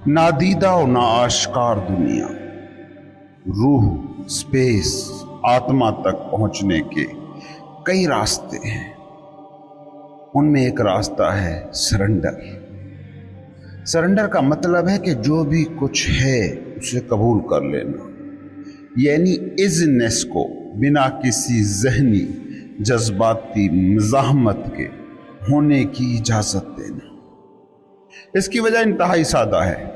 نادیدہ و ناآشکار دنیا، روح، اسپیس، آتما تک پہنچنے کے کئی راستے ہیں۔ ان میں ایک راستہ ہے سرنڈر۔ سرنڈر کا مطلب ہے کہ جو بھی کچھ ہے اسے قبول کر لینا، یعنی ازنس کو بنا کسی ذہنی جذباتی مزاحمت کے ہونے کی اجازت دینا۔ اس کی وجہ انتہائی سادہ ہے۔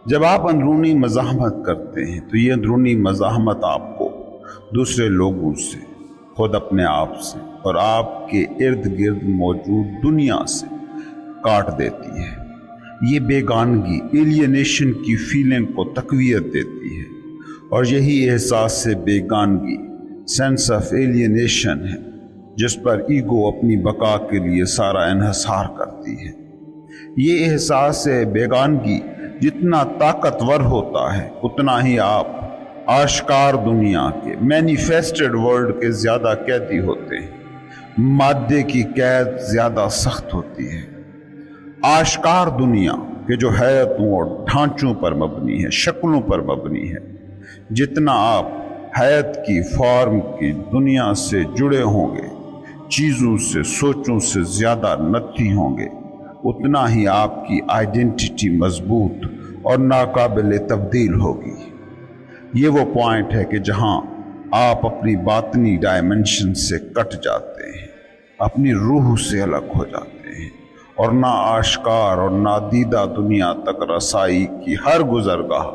جب آپ اندرونی مزاحمت کرتے ہیں تو یہ اندرونی مزاحمت آپ کو دوسرے لوگوں سے، خود اپنے آپ سے اور آپ کے ارد گرد موجود دنیا سے کاٹ دیتی ہے۔ یہ بیگانگی، ایلینیشن کی فیلنگ کو تقویت دیتی ہے، اور یہی احساس سے بیگانگی، سینس آف ایلینیشن ہے جس پر ایگو اپنی بقا کے لیے سارا انحصار کرتی ہے۔ یہ احساس بیگانگی جتنا طاقتور ہوتا ہے اتنا ہی آپ آشکار دنیا کے، مینیفیسٹڈ ورلڈ کے زیادہ قیدی ہوتے ہیں۔ مادے کی قید زیادہ سخت ہوتی ہے۔ آشکار دنیا کے جو حیاتوں اور ڈھانچوں پر مبنی ہے، شکلوں پر مبنی ہے، جتنا آپ حیات کی فارم کی دنیا سے جڑے ہوں گے، چیزوں سے، سوچوں سے زیادہ نتی ہوں گے، اتنا ہی آپ کی آئیڈینٹی مضبوط اور ناقابل تبدیل ہوگی۔ یہ وہ پوائنٹ ہے کہ جہاں آپ اپنی باطنی ڈائمنشن سے کٹ جاتے ہیں، اپنی روح سے الگ ہو جاتے ہیں، اور نا آشکار اور نادیدہ دنیا تک رسائی کی ہر گزرگاہ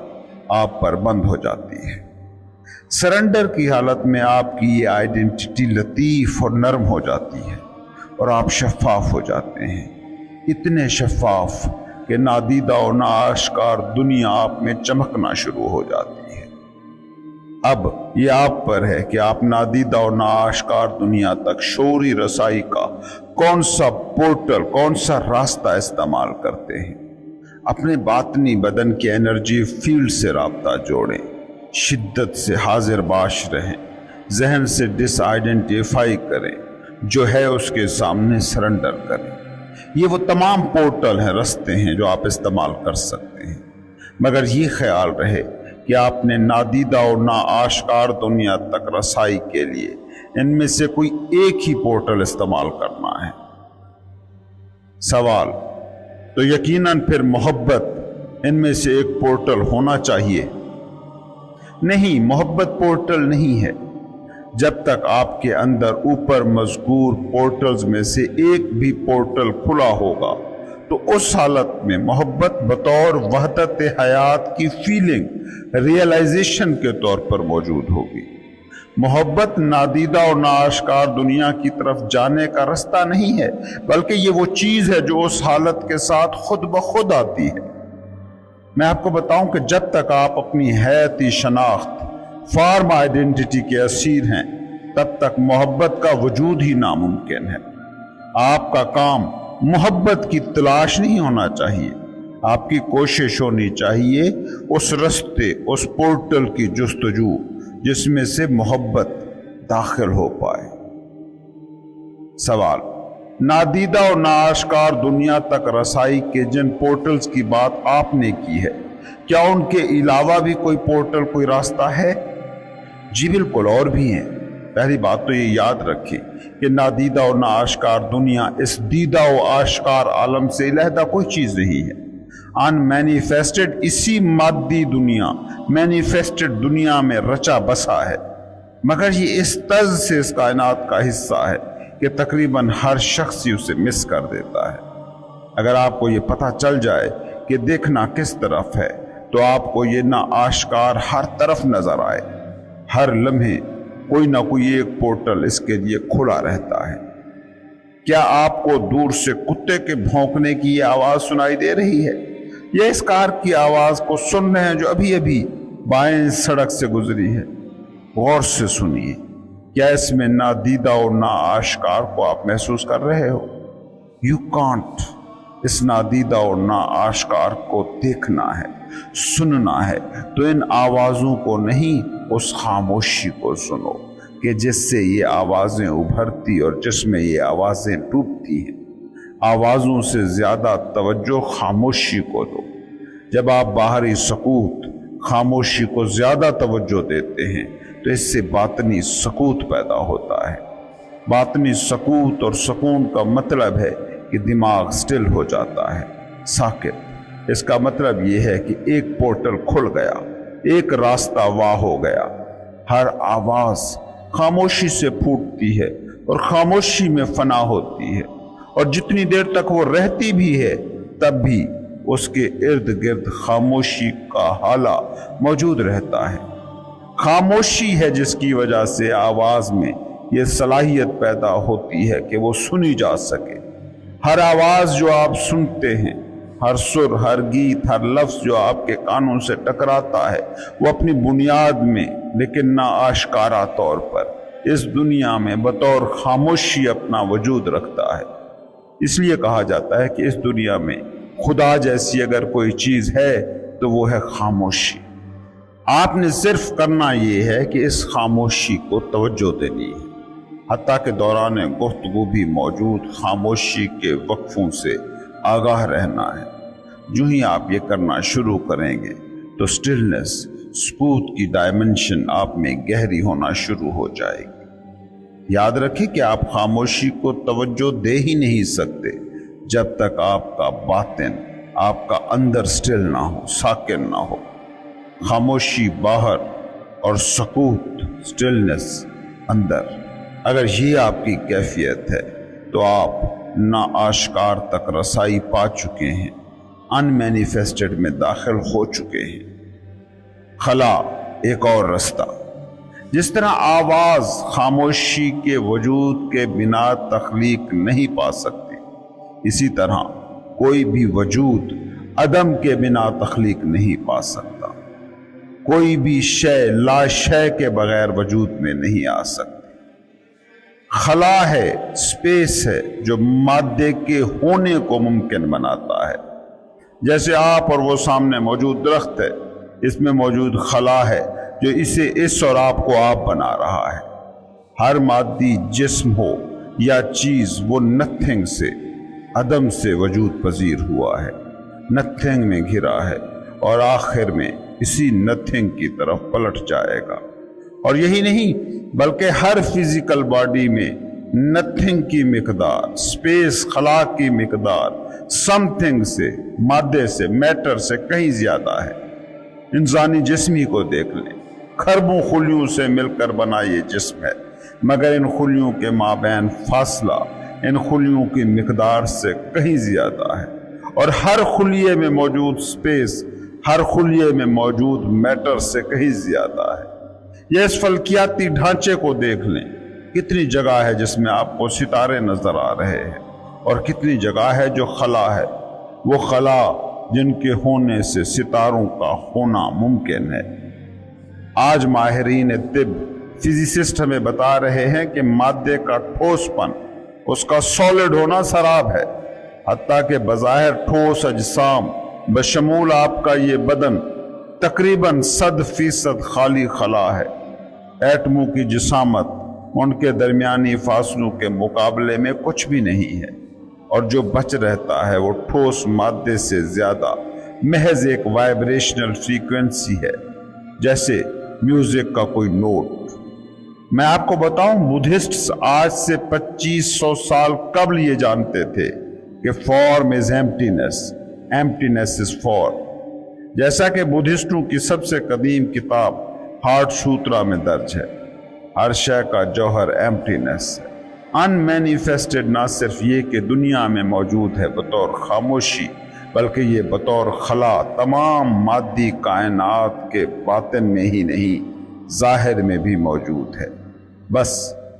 آپ پر بند ہو جاتی ہے۔ سرنڈر کی حالت میں آپ کی یہ آئیڈینٹی لطیف اور نرم ہو جاتی ہے، اور آپ شفاف ہو جاتے ہیں، اتنے شفاف کہ نادیدہ اور ناآشکار دنیا آپ میں چمکنا شروع ہو جاتی ہے۔ اب یہ آپ پر ہے کہ آپ نادیدہ اور ناآشکار دنیا تک شعوری رسائی کا کون سا پورٹل، کون سا راستہ استعمال کرتے ہیں۔ اپنے باطنی بدن کے انرجی فیلڈ سے رابطہ جوڑیں، شدت سے حاضر باش رہیں، ذہن سے ڈس آئیڈینٹیفائی کریں، جو ہے اس کے سامنے سرنڈر کریں۔ یہ وہ تمام پورٹل ہیں، رستے ہیں جو آپ استعمال کر سکتے ہیں، مگر یہ خیال رہے کہ آپ نے نادیدہ اور ناآشکار دنیا تک رسائی کے لیے ان میں سے کوئی ایک ہی پورٹل استعمال کرنا ہے۔ سوال تو یقیناً پھر محبت ان میں سے ایک پورٹل ہونا چاہیے؟ نہیں، محبت پورٹل نہیں ہے۔ جب تک آپ کے اندر اوپر مذکور پورٹلز میں سے ایک بھی پورٹل کھلا ہوگا تو اس حالت میں محبت بطور وحدت حیات کی فیلنگ، ریئلائزیشن کے طور پر موجود ہوگی۔ محبت نادیدہ اور ناآشکار دنیا کی طرف جانے کا رستہ نہیں ہے، بلکہ یہ وہ چیز ہے جو اس حالت کے ساتھ خود بخود آتی ہے۔ میں آپ کو بتاؤں کہ جب تک آپ اپنی حیاتی شناخت، فارم آئیڈینٹی کے اسیر ہیں، تب تک محبت کا وجود ہی ناممکن ہے۔ آپ کا کام محبت کی تلاش نہیں ہونا چاہیے، آپ کی کوشش ہونی چاہیے اس رستے، اس پورٹل کی جستجو جس میں سے محبت داخل ہو پائے۔ سوال، نادیدہ اور ناآشکار دنیا تک رسائی کے جن پورٹلز کی بات آپ نے کی ہے، کیا ان کے علاوہ بھی کوئی پورٹل، کوئی راستہ ہے؟ جی بالکل، اور بھی ہیں۔ پہلی بات تو یہ یاد رکھیں کہ نادیدہ اور ناآشکار دنیا اس دیدہ و آشکار عالم سے علیحدہ کوئی چیز نہیں ہے۔ ان مینیفیسٹڈ اسی مادی دنیا، مینیفیسٹڈ دنیا میں رچا بسا ہے، مگر یہ اس طرز سے اس کائنات کا حصہ ہے کہ تقریباً ہر شخص اسے مس کر دیتا ہے۔ اگر آپ کو یہ پتہ چل جائے کہ دیکھنا کس طرف ہے تو آپ کو یہ ناآشکار ہر طرف نظر آئے، ہر لمحے کوئی نہ کوئی ایک پورٹل اس کے لیے کھلا رہتا ہے۔ کیا آپ کو دور سے کتے کے بھونکنے کی یہ آواز سنائی دے رہی ہے، یا اس کار کی آواز کو سن رہے ہیں جو ابھی ابھی بائیں سڑک سے گزری ہے؟ غور سے سنیے، کیا اس میں نادیدہ اور ناآشکار کو آپ محسوس کر رہے ہو؟ You can't. اس نادیدہ اور ناآشکار کو دیکھنا ہے، سننا ہے تو ان آوازوں کو نہیں، اس خاموشی کو سنو کہ جس سے یہ آوازیں ابھرتی اور جس میں یہ آوازیں ڈوبتی ہیں۔ آوازوں سے زیادہ توجہ خاموشی کو دو۔ جب آپ باہری سکوت خاموشی کو زیادہ توجہ دیتے ہیں تو اس سے باطنی سکوت پیدا ہوتا ہے۔ باطنی سکوت اور سکون کا مطلب ہے کہ دماغ سٹل ہو جاتا ہے، ساکت۔ اس کا مطلب یہ ہے کہ ایک پورٹل کھل گیا، ایک راستہ واہ ہو گیا۔ ہر آواز خاموشی سے پھوٹتی ہے اور خاموشی میں فنا ہوتی ہے، اور جتنی دیر تک وہ رہتی بھی ہے تب بھی اس کے ارد گرد خاموشی کا حالہ موجود رہتا ہے۔ خاموشی ہے جس کی وجہ سے آواز میں یہ صلاحیت پیدا ہوتی ہے کہ وہ سنی جا سکے۔ ہر آواز جو آپ سنتے ہیں، ہر سر، ہر گیت، ہر لفظ جو آپ کے کانوں سے ٹکراتا ہے، وہ اپنی بنیاد میں لیکن نا آشکارا طور پر اس دنیا میں بطور خاموشی اپنا وجود رکھتا ہے۔ اس لیے کہا جاتا ہے کہ اس دنیا میں خدا جیسی اگر کوئی چیز ہے تو وہ ہے خاموشی۔ آپ نے صرف کرنا یہ ہے کہ اس خاموشی کو توجہ دینی ہے، حتیٰ کہ دوران گفتگو بھی موجود خاموشی کے وقفوں سے آگاہ رہنا ہے۔ جو ہی آپ یہ کرنا شروع کریں گے تو سٹلنس، سکوت کی ڈائمنشن آپ میں گہری ہونا شروع ہو جائے گی۔ یاد رکھیں کہ آپ خاموشی کو توجہ دے ہی نہیں سکتے جب تک آپ کا باطن، آپ کا اندر سٹل نہ ہو، ساکن نہ ہو۔ خاموشی باہر اور سکوت، سٹلنس اندر، اگر یہ آپ کی کیفیت ہے تو آپ نا آشکار تک رسائی پا چکے ہیں، ان مینیفیسٹڈ میں داخل ہو چکے ہیں۔ خلا ایک اور رستہ۔ جس طرح آواز خاموشی کے وجود کے بنا تخلیق نہیں پا سکتی، اسی طرح کوئی بھی وجود عدم کے بنا تخلیق نہیں پا سکتا۔ کوئی بھی شے لا شے کے بغیر وجود میں نہیں آ سکتی۔ خلا ہے، سپیس ہے جو مادے کے ہونے کو ممکن بناتا ہے۔ جیسے آپ اور وہ سامنے موجود درخت ہے، اس میں موجود خلا ہے جو اسے اس اور آپ کو آپ بنا رہا ہے۔ ہر مادی جسم ہو یا چیز، وہ نتھنگ سے، عدم سے وجود پذیر ہوا ہے، نتھنگ میں گھرا ہے اور آخر میں اسی نتھنگ کی طرف پلٹ جائے گا۔ اور یہی نہیں بلکہ ہر فزیکل باڈی میں نتھنگ کی مقدار، سپیس، خلا کی مقدار سم تھنگ سے، مادے سے، میٹر سے کہیں زیادہ ہے۔ انسانی جسم ہی کو دیکھ لیں، کھربوں خلیوں سے مل کر بنا یہ جسم ہے، مگر ان خلیوں کے مابین فاصلہ ان خلیوں کی مقدار سے کہیں زیادہ ہے، اور ہر خلیے میں موجود سپیس ہر خلیے میں موجود میٹر سے کہیں زیادہ ہے۔ یہ اس فلکیاتی ڈھانچے کو دیکھ لیں، کتنی جگہ ہے جس میں آپ کو ستارے نظر آ رہے ہیں، اور کتنی جگہ ہے جو خلا ہے، وہ خلا جن کے ہونے سے ستاروں کا ہونا ممکن ہے۔ آج ماہرین طب، فزسسٹ ہمیں بتا رہے ہیں کہ مادے کا ٹھوس پن، اس کا سالڈ ہونا سراب ہے، حتیٰ کہ بظاہر ٹھوس اجسام بشمول آپ کا یہ بدن تقریباً 100% خالی خلا ہے۔ ایٹموں کی جسامت ان کے درمیانی فاصلوں کے مقابلے میں کچھ بھی نہیں ہے، اور جو بچ رہتا ہے وہ ٹھوس مادے سے زیادہ محض ایک وائبریشنل فریکوینسی ہے، جیسے میوزک کا کوئی نوٹ۔ میں آپ کو بتاؤں، بدھسٹس آج سے 2500 سال قبل یہ جانتے تھے کہ form is emptiness, emptiness is form. جیسا کہ بدھسٹوں کی سب سے قدیم کتاب ہارٹ سوترا میں درج ہے، ہر شے کا جوہر ایمپٹینس ہے۔ ان مینیفیسٹڈ نہ صرف یہ کہ دنیا میں موجود ہے بطور خاموشی، بلکہ یہ بطور خلا تمام مادی کائنات کے باطن میں ہی نہیں، ظاہر میں بھی موجود ہے، بس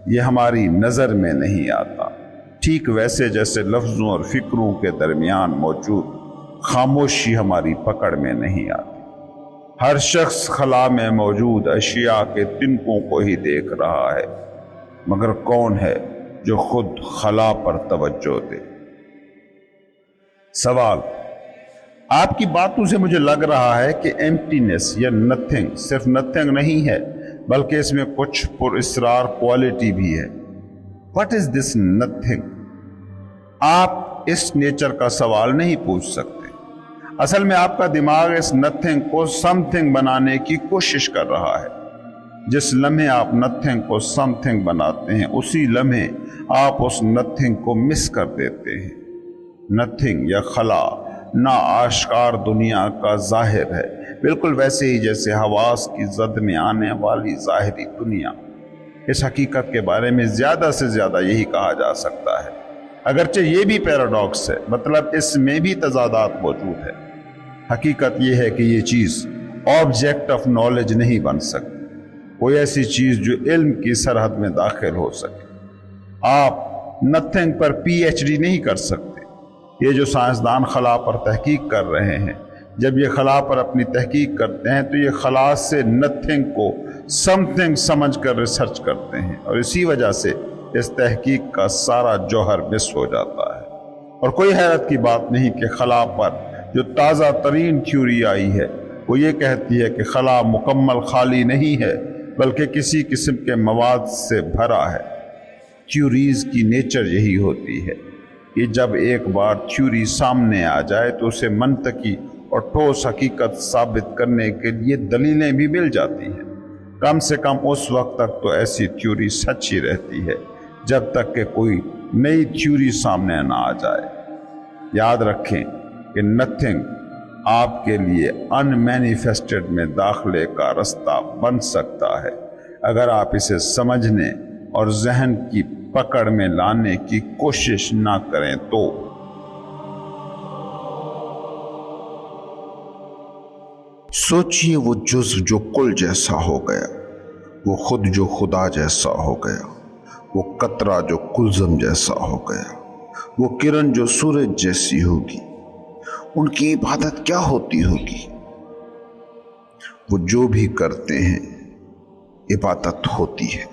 یہ ہماری نظر میں نہیں آتا۔ ٹھیک ویسے جیسے لفظوں اور فکروں کے درمیان موجود خاموشی ہماری پکڑ میں نہیں آتی۔ ہر شخص خلا میں موجود اشیاء کے تنکوں کو ہی دیکھ رہا ہے، مگر کون ہے جو خود خلا پر توجہ دے؟ سوال: آپ کی باتوں سے مجھے لگ رہا ہے کہ ایمپٹینس یا نتھنگ صرف نتھنگ نہیں ہے، بلکہ اس میں کچھ پر اسرار کوالٹی بھی ہے۔ What is this nothing? آپ اس نیچر کا سوال نہیں پوچھ سکتے۔ اصل میں آپ کا دماغ اس نتھنگ کو سم تھنگ بنانے کی کوشش کر رہا ہے۔ جس لمحے آپ نتھنگ کو سم تھنگ بناتے ہیں اسی لمحے آپ اس نتھنگ کو مس کر دیتے ہیں۔ نتھنگ یا خلا نا آشکار دنیا کا ظاہر ہے، بالکل ویسے ہی جیسے حواس کی زد میں آنے والی ظاہری دنیا۔ اس حقیقت کے بارے میں زیادہ سے زیادہ یہی کہا جا سکتا ہے، اگرچہ یہ بھی پیراڈاکس ہے، مطلب اس میں بھی تضادات موجود ہے۔ حقیقت یہ ہے کہ یہ چیز آبجیکٹ آف نالج نہیں بن سکتی، کوئی ایسی چیز جو علم کی سرحد میں داخل ہو سکے۔ آپ نتھنگ پر پی ایچ ڈی نہیں کر سکتے۔ یہ جو سائنسدان خلا پر تحقیق کر رہے ہیں، جب یہ خلا پر اپنی تحقیق کرتے ہیں تو یہ خلا سے نتھنگ کو سم تھنگ سمجھ کر ریسرچ کرتے ہیں، اور اسی وجہ سے اس تحقیق کا سارا جوہر مس ہو جاتا ہے۔ اور کوئی حیرت کی بات نہیں کہ خلا پر جو تازہ ترین تھیوری آئی ہے وہ یہ کہتی ہے کہ خلا مکمل خالی نہیں ہے بلکہ کسی قسم کے مواد سے بھرا ہے۔ تھیوریز کی نیچر یہی ہوتی ہے کہ جب ایک بار تھیوری سامنے آ جائے تو اسے منطقی اور ٹھوس حقیقت ثابت کرنے کے لیے دلیلیں بھی مل جاتی ہیں۔ کم سے کم اس وقت تک تو ایسی تھیوری سچ ہی رہتی ہے جب تک کہ کوئی نئی تھیوری سامنے نہ آ جائے۔ یاد رکھیں کہ نتھنگ آپ کے لیے ان مینیفیسٹڈ میں داخلے کا رستہ بن سکتا ہے اگر آپ اسے سمجھنے اور ذہن کی پکڑ میں لانے کی کوشش نہ کریں تو۔ سوچئے وہ جز جو کل جیسا ہو گیا، وہ خود جو خدا جیسا ہو گیا، وہ قطرہ جو کلزم جیسا ہو گیا، وہ کرن جو سورج جیسی ہوگی، ان کی عبادت کیا ہوتی ہوگی؟ وہ جو بھی کرتے ہیں عبادت ہوتی ہے،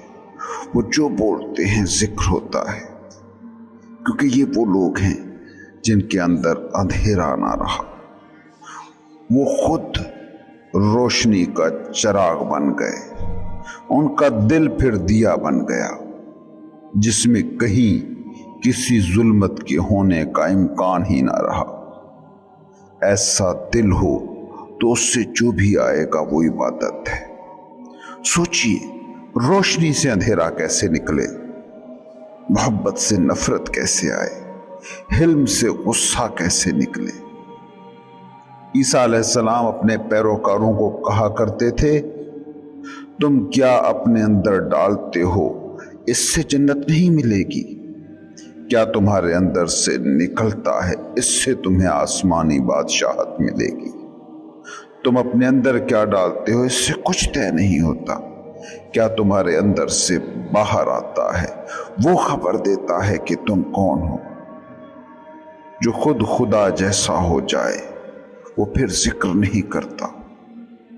وہ جو بولتے ہیں ذکر ہوتا ہے، کیونکہ یہ وہ لوگ ہیں جن کے اندر اندھیرا نہ رہا، وہ خود روشنی کا چراغ بن گئے، ان کا دل پھر دیا بن گیا جس میں کہیں کسی ظلمت کے ہونے کا امکان ہی نہ رہا۔ ایسا دل ہو تو اس سے جو بھی آئے گا وہ عبادت ہے۔ سوچئے روشنی سے اندھیرا کیسے نکلے، محبت سے نفرت کیسے آئے، حلم سے غصہ کیسے نکلے۔ عیسیٰ علیہ السلام اپنے پیروکاروں کو کہا کرتے تھے، تم کیا اپنے اندر ڈالتے ہو اس سے جنت نہیں ملے گی، کیا تمہارے اندر سے نکلتا ہے اس سے تمہیں آسمانی بادشاہت ملے گی۔ تم اپنے اندر کیا ڈالتے ہو اس سے کچھ طے نہیں ہوتا، کیا تمہارے اندر سے باہر آتا ہے وہ خبر دیتا ہے کہ تم کون ہو۔ جو خود خدا جیسا ہو جائے وہ پھر ذکر نہیں کرتا،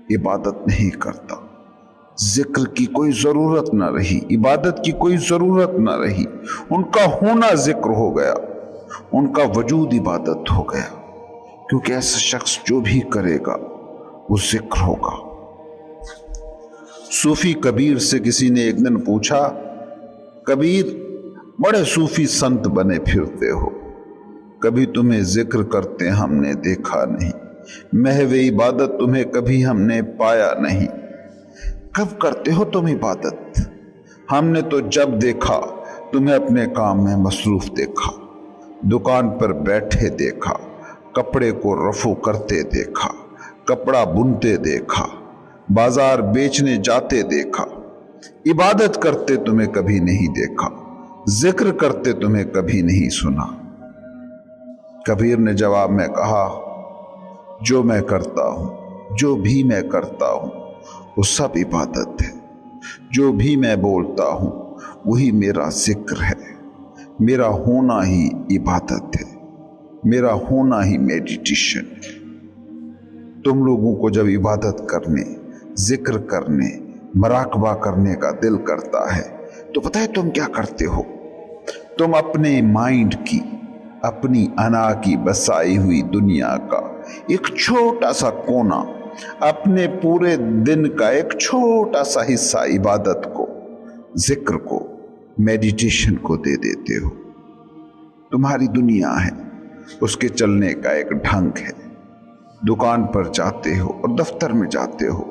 عبادت نہیں کرتا، ذکر کی کوئی ضرورت نہ رہی، عبادت کی کوئی ضرورت نہ رہی، ان کا ہونا ذکر ہو گیا، ان کا وجود عبادت ہو گیا، کیونکہ ایسا شخص جو بھی کرے گا وہ ذکر ہوگا۔ صوفی کبیر سے کسی نے ایک دن پوچھا، کبیر بڑے صوفی سنت بنے پھرتے ہو، کبھی تمہیں ذکر کرتے ہم نے دیکھا نہیں، محو عبادت تمہیں کبھی ہم نے پایا نہیں، کب کرتے ہو تم عبادت؟ ہم نے تو جب دیکھا تمہیں اپنے کام میں مصروف دیکھا، دکان پر بیٹھے دیکھا، کپڑے کو رفو کرتے دیکھا، کپڑا بنتے دیکھا، بازار بیچنے جاتے دیکھا، عبادت کرتے تمہیں کبھی نہیں دیکھا، ذکر کرتے تمہیں کبھی نہیں سنا۔ کبیر نے جواب میں کہا، جو میں کرتا ہوں، جو بھی میں کرتا ہوں وہ سب عبادت ہے، جو بھی میں بولتا ہوں وہی میرا ذکر ہے، میرا ہونا ہی عبادت ہے، میرا ہونا ہی میڈیٹیشن ہے۔ تم لوگوں کو جب عبادت کرنے، ذکر کرنے، مراقبہ کرنے کا دل کرتا ہے تو پتہ ہے تم کیا کرتے ہو؟ تم اپنے مائنڈ کی، اپنی انا کی بسائی ہوئی دنیا کا ایک چھوٹا سا کونا، اپنے پورے دن کا ایک چھوٹا سا حصہ عبادت کو، ذکر کو، میڈیٹیشن کو دے دیتے ہو۔ تمہاری دنیا ہے، اس کے چلنے کا ایک ڈھنگ ہے، दुकान पर जाते हो और दफ्तर में जाते हो,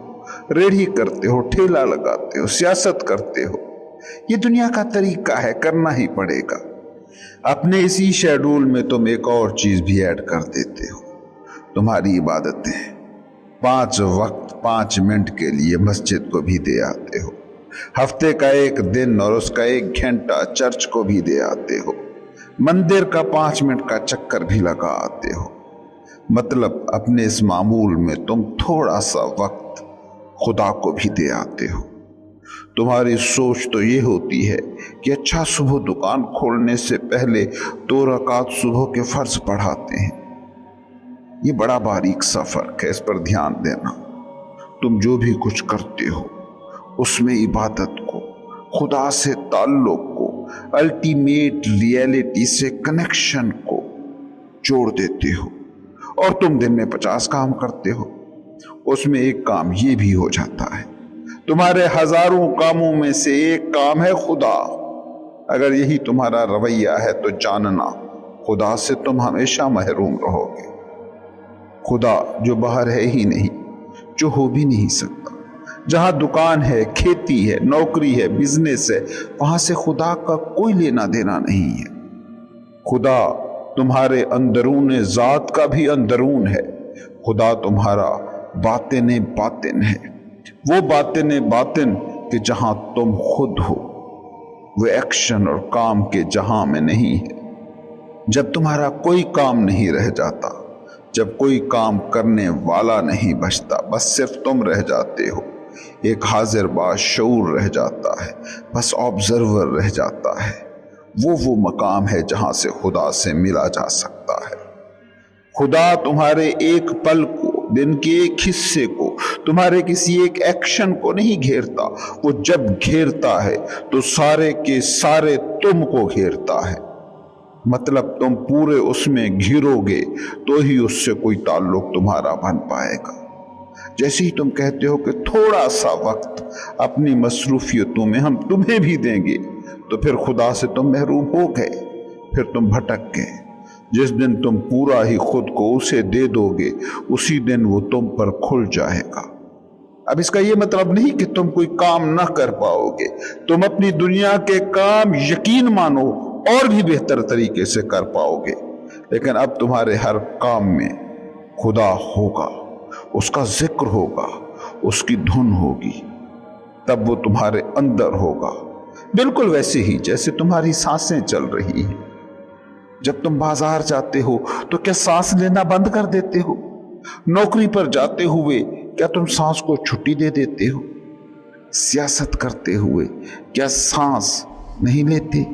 रेढ़ी करते हो, ठेला लगाते हो, सियासत करते हो। ये दुनिया का तरीका है, करना ही पड़ेगा। अपने इसी शेड्यूल में तुम एक और चीज भी ऐड कर देते हो, तुम्हारी इबादतें। 5 वक्त 5 मिनट के लिए मस्जिद को भी दे आते हो, हफ्ते का 1 दिन और उसका 1 घंटा चर्च को भी दे आते हो, मंदिर का 5 मिनट का चक्कर भी लगा आते हो। मतलब अपने इस मामूल में तुम थोड़ा सा वक्त खुदा को भी दे आते हो। तुम्हारी सोच तो ये होती है कि अच्छा, सुबह दुकान खोलने से पहले 2 रकात सुबह के फर्ज पढ़ाते हैं। ये बड़ा बारीक सा फर्क है, इस पर ध्यान देना। तुम जो भी कुछ करते हो उसमें इबादत को, खुदा से ताल्लुक को, अल्टीमेट रियलिटी से कनेक्शन को जोड़ देते हो। और तुम दिन में 50 काम करते हो, उसमें एक काम ये भी हो जाता है। तुम्हारे हजारों कामों में से एक काम है खुदा। अगर यही तुम्हारा रवैया है तो जानना, खुदा से तुम हमेशा महरूम रहोगे। खुदा जो बाहर है ही नहीं, जो हो भी नहीं सकता। जहां दुकान है, खेती है, नौकरी है, बिजनेस है, वहां से खुदा का कोई लेना देना नहीं है। खुदा तुम्हारे अंदरून जात का भी अंदरून है। खुदा तुम्हारा बातिन बातिन है, वो बातिन बातिन कि जहां तुम खुद हो, वो एक्शन और काम के जहां में नहीं है। जब तुम्हारा कोई काम नहीं रह जाता, जब कोई काम करने वाला नहीं बचता, बस सिर्फ तुम रह जाते हो, एक हाजिर बाशऊर रह जाता है, बस ऑब्जर्वर रह जाता है, वो मकाम है जहां से खुदा से मिला जा सकता है। खुदा तुम्हारे एक पल को, दिन के एक हिस्से को, तुम्हारे किसी एक एक्शन को नहीं घेरता। वो जब घेरता है तो सारे के सारे तुमको घेरता है। मतलब तुम पूरे उसमें घिरोगे तो ही उससे कोई ताल्लुक तुम्हारा बन पाएगा। जैसे ही तुम कहते हो कि थोड़ा सा वक्त अपनी मसरूफियतों में हम तुम्हें भी देंगे, तो फिर खुदा से तुम महरूम हो गए, फिर तुम भटक गए। जिस दिन तुम पूरा ही खुद को उसे दे दोगे, उसी दिन वो तुम पर खुल जाएगा। अब इसका ये मतलब नहीं कि तुम कोई काम ना कर पाओगे। तुम अपनी दुनिया के काम, यकीन मानो, और भी बेहतर तरीके से कर पाओगे। लेकिन अब तुम्हारे हर काम में खुदा होगा, उसका जिक्र होगा, उसकी धुन होगी। तब वो तुम्हारे अंदर होगा, बिल्कुल वैसे ही जैसे तुम्हारी सांसें चल रही हैं। जब तुम बाजार जाते हो तो क्या सांस लेना बंद कर देते हो? नौकरी पर जाते हुए क्या तुम सांस को छुट्टी दे देते हो? सियासत करते हुए क्या सांस नहीं लेते?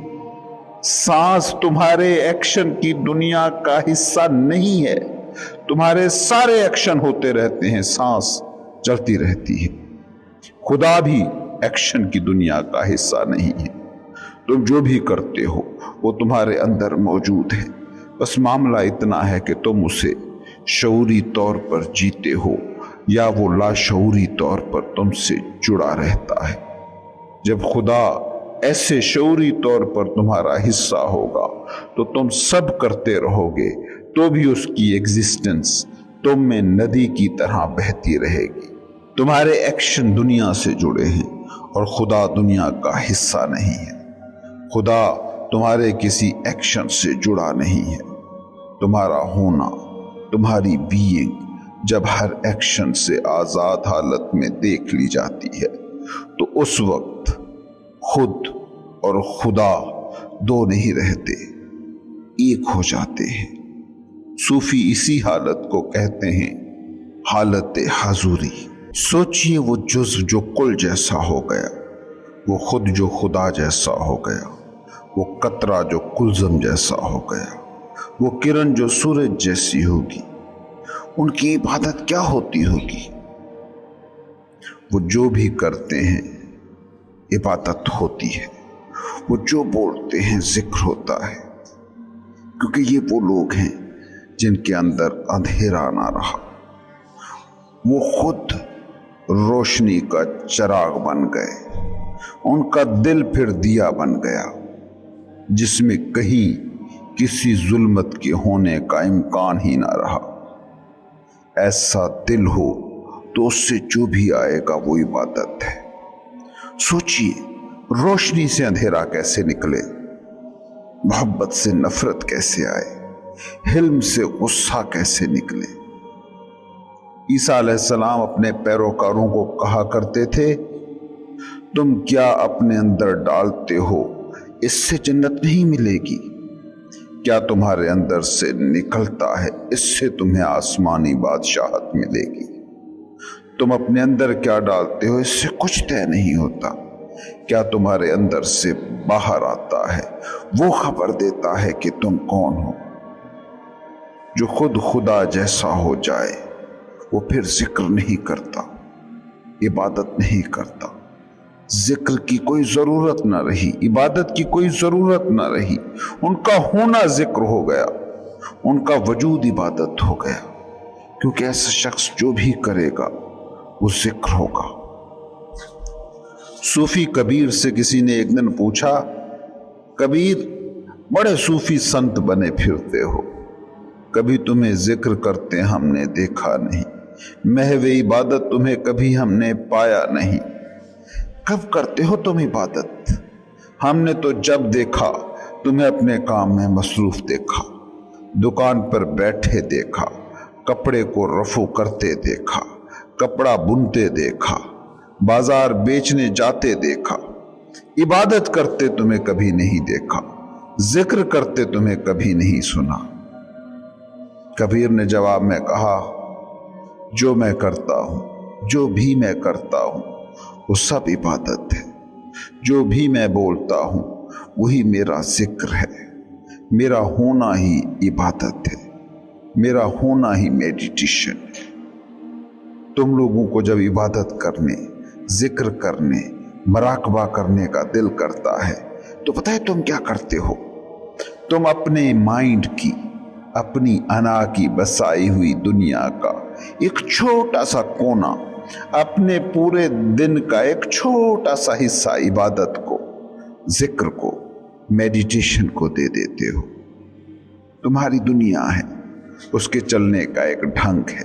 सांस तुम्हारे एक्शन की दुनिया का हिस्सा नहीं है। तुम्हारे सारे एक्शन होते रहते हैं, सांस चलती रहती है। खुदा भी एक्शन की दुनिया का हिस्सा नहीं है। तुम जो भी करते हो वो तुम्हारे अंदर मौजूद है। बस मामला इतना है कि तुम उसे शऊरी तौर पर जीते हो या वो लाशऊरी तौर पर तुमसे जुड़ा रहता है। जब खुदा ऐसे शऊरी तौर पर तुम्हारा हिस्सा होगा तो तुम सब करते रहोगे, तो भी उसकी एग्जिस्टेंस तुम में नदी की तरह बहती रहेगी। तुम्हारे एक्शन दुनिया से जुड़े हैं और खुदा दुनिया का हिस्सा नहीं है। खुदा तुम्हारे किसी एक्शन से जुड़ा नहीं है। तुम्हारा होना, तुम्हारी बीइंग जब हर एक्शन से आजाद हालत में देख ली जाती है तो उस वक्त खुद और खुदा दो नहीं रहते, एक हो जाते हैं। सूफी इसी हालत को कहते हैं हालत हजूरी। सोचिए वो जुज जो कुल जैसा हो गया, वो खुद जो खुदा जैसा हो गया, वो कतरा जो कुलज़म जैसा हो गया, वो किरण जो सूरज जैसी होगी। उनकी इबादत क्या होती होगी? वो जो भी करते हैं इबादत होती है, वो जो बोलते हैं जिक्र होता है, क्योंकि ये वो लोग हैं जिनके अंदर अंधेरा ना रहा। वो खुद रोशनी का चिराग बन गए, उनका दिल फिर दिया बन गया जिसमें कहीं किसी जुल्मत के होने का इम्कान ही ना रहा। ऐसा दिल हो तो उससे जो भी आएगा वो इबादत है। सोचिए, रोशनी से अंधेरा कैसे निकले, मोहब्बत से नफरत कैसे आए, हिल्म से गुस्सा कैसे निकले। ईसा अलैहिस्सलाम अपने पैरोकारों को कहा करते थे, तुम क्या अपने अंदर डालते हो इससे जन्नत नहीं मिलेगी, क्या तुम्हारे अंदर से निकलता है इससे तुम्हें आसमानी बादशाहत मिलेगी। तुम अपने अंदर क्या डालते हो इससे कुछ तय नहीं होता, क्या तुम्हारे अंदर से बाहर आता है वो खबर देता है कि तुम कौन हो। जो खुद खुदा जैसा हो जाए वो फिर जिक्र नहीं करता, इबादत नहीं करता। जिक्र की कोई जरूरत ना रही, इबादत की कोई जरूरत ना रही। उनका होना जिक्र हो गया, उनका वजूद इबादत हो गया, क्योंकि ऐसा शख्स जो भी करेगा वो जिक्र होगा। सूफी कबीर से किसी ने एक दिन पूछा, कबीर बड़े सूफी संत बने फिरते हो, कभी तुम्हें जिक्र करते हमने देखा नहीं, महवे इबादत तुम्हें कभी हमने पाया नहीं, कब करते हो तुम इबादत? हमने तो जब देखा तुम्हें अपने काम में मसरूफ देखा, दुकान पर बैठे देखा, कपड़े को रफू करते देखा, कपड़ा बुनते देखा, बाजार बेचने जाते देखा। इबादत करते तुम्हें कभी नहीं देखा, जिक्र करते तुम्हें कभी नहीं सुना। कबीर ने जवाब में कहा, जो मैं करता हूं, जो भी मैं करता हूं वो सब इबादत है। जो भी मैं बोलता हूं वही मेरा जिक्र है। मेरा होना ही इबादत है, मेरा होना ही मेडिटेशन है। तुम लोगों को जब इबादत करने, जिक्र करने, मराकबा करने का दिल करता है तो पता है तुम क्या करते हो? तुम अपने माइंड की, अपनी अना की बसाई हुई दुनिया का एक छोटा सा कोना, अपने पूरे दिन का एक छोटा सा हिस्सा इबादत को, जिक्र को, मेडिटेशन को दे देते हो। तुम्हारी दुनिया है, उसके चलने का एक ढंग है।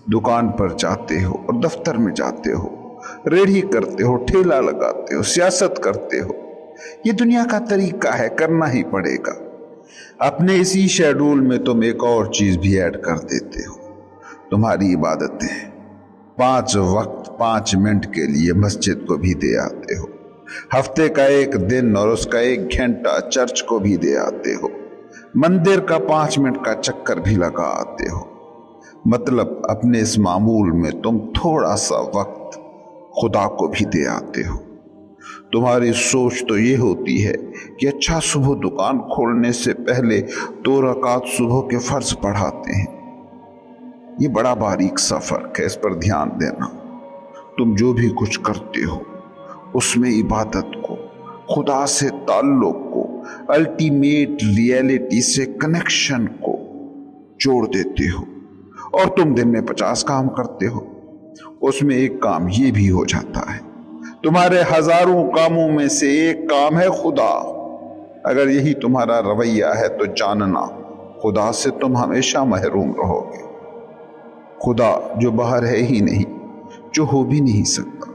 दुकान पर जाते हो और दफ्तर में जाते हो, रेढ़ी करते हो, ठेला लगाते हो, सियासत करते हो। ये दुनिया का तरीका है, करना ही पड़ेगा। अपने इसी शेड्यूल में तुम एक और चीज भी ऐड कर देते हो, तुम्हारी इबादतें। 5 वक्त 5 मिनट के लिए मस्जिद को भी दे आते हो, हफ्ते का एक दिन और उसका 1 घंटा चर्च को भी दे आते हो, मंदिर का 5 मिनट का चक्कर भी लगा आते हो। मतलब अपने इस मामूल में तुम थोड़ा सा वक्त खुदा को भी दे आते हो। तुम्हारी सोच तो ये होती है कि अच्छा, सुबह दुकान खोलने से पहले 2 रकात सुबह के फर्ज पढ़ाते हैं। ये बड़ा बारीक सा फर्क है, इस पर ध्यान देना। तुम जो भी कुछ करते हो उसमें इबादत को, खुदा से ताल्लुक को, अल्टीमेट रियलिटी से कनेक्शन को जोड़ देते हो। और तुम दिन में 50 काम करते हो, उसमें एक काम ये भी हो जाता है। तुम्हारे हजारों कामों में से एक काम है खुदा। अगर यही तुम्हारा रवैया है तो जानना, खुदा से तुम हमेशा महरूम रहोगे। खुदा जो बाहर है ही नहीं, जो हो भी नहीं सकता।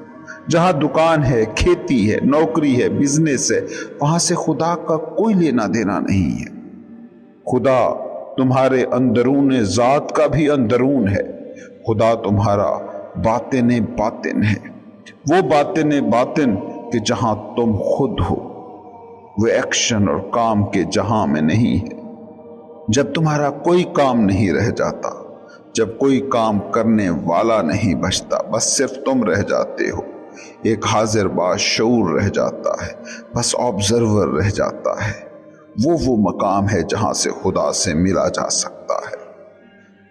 जहां दुकान है, खेती है, नौकरी है, बिजनेस है, वहां से खुदा का कोई लेना देना नहीं है। खुदा तुम्हारे अंदरून जात का भी अंदरून है। खुदा तुम्हारा बातिन बातिन है, वो बातिन बातिन कि जहां तुम खुद हो, वो एक्शन और काम के जहां में नहीं है। जब तुम्हारा कोई काम नहीं रह जाता, जब कोई काम करने वाला नहीं बचता, बस सिर्फ तुम रह जाते हो, एक हाजिर बाशऊर रह जाता है, बस ऑब्जर्वर रह जाता है, वो मकाम है जहां से खुदा से मिला जा सकता है।